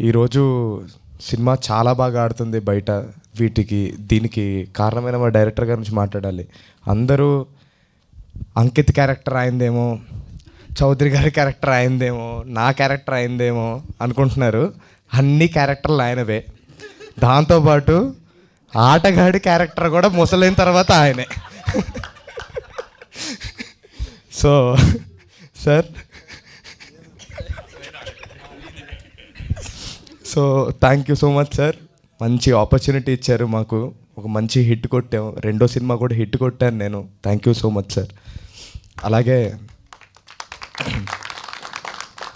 ఈరోజు సినిమా చాలా బాగా ఆడుతుంది బయట. దీనికి కారణమైన మా డైరెక్టర్ గారి నుంచి మాట్లాడాలి. అందరూ అంకిత్ క్యారెక్టర్ అయిందేమో, చౌదరి గారి క్యారెక్టర్ అయిందేమో, నా క్యారెక్టర్ అయిందేమో అనుకుంటున్నారు. అన్ని క్యారెక్టర్లు ఆయనవే. దాంతోపాటు ఆటగాడి క్యారెక్టర్ కూడా ముసలైన తర్వాత ఆయనే. So sir, so thank you so much sir. మంచి ఆపర్చునిటీ ఇచ్చారు మాకు. ఒక మంచి హిట్ కొట్టాం. రెండో సినిమా కూడా హిట్ కొట్టాను నేను. Thank you so much sir.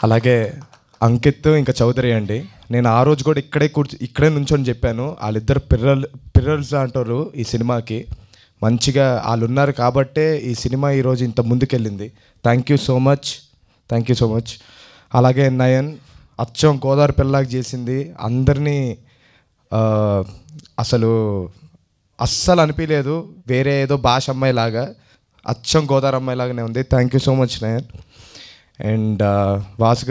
అలాగే అంకిత్ ఇంకా చౌదరి అండి. నేను ఆ రోజు కూడా ఇక్కడే నుంచొని చెప్పాను, వాళ్ళిద్దరు పిల్లర్స్ అంటారు ఈ సినిమాకి. మంచిగా వాళ్ళు ఉన్నారు కాబట్టే ఈ సినిమా ఈరోజు ఇంత ముందుకెళ్ళింది. Thank you so much, thank you so much. అలాగే నయన్ అచ్చం గోదావరి పిల్లలాగా చేసింది. అందరినీ అస్సలు అనిపించలేదు వేరే ఏదో భాష అమ్మాయిలాగా, అచ్చం గోదావరి అమ్మాయిలాగానే ఉంది. Thank you so much Nayan. And Vasu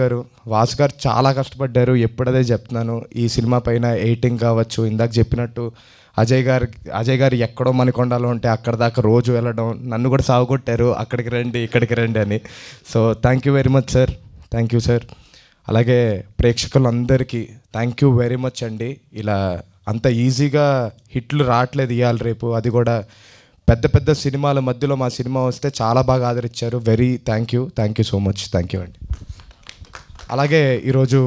గారు చాలా కష్టపడ్డారు. ఎప్పుడదే చెప్తున్నాను, ఈ సినిమా పైన ఎడిటింగ్ కావచ్చు, ఇందాక చెప్పినట్టు అజయ్ గారు ఎక్కడో మణికొండలో ఉంటే అక్కడ దాకా రోజు వెళ్ళడం, నన్ను కూడా సాగుకొట్టారు అక్కడికి రండి ఇక్కడికి రండి అని. So thank you very much sir, thank you sir. అలాగే ప్రేక్షకులందరికీ థ్యాంక్ యూ వెరీ మచ్ అండి. ఇలా అంత ఈజీగా హిట్లు రావట్లేదు ఇవాళ రేపు, అది కూడా పెద్ద పెద్ద సినిమాల మధ్యలో మా సినిమా వస్తే చాలా బాగా ఆదరించారు. Very thank you so much, thank you అండి. అలాగే ఈరోజు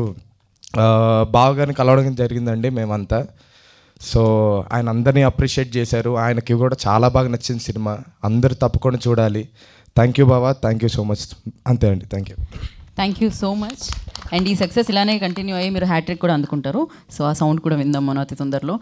బావగారిని కలవడం జరిగిందండి మేమంతా. సో ఆయన అందరినీ అప్రిషియేట్ చేశారు. ఆయనకి కూడా చాలా బాగా నచ్చింది సినిమా. అందరూ తప్పకుండా చూడాలి. థ్యాంక్ యూ బావా, థ్యాంక్ యూ సో మచ్. అంతే అండి, thank you so much. And ఈ సక్సెస్ ఇలానే కంటిన్యూ అయ్యి మీరు హ్యాట్రిక్ కూడా అందుకుంటారు. సో ఆ సౌండ్ కూడా విందాం మనం అతి తొందరలో.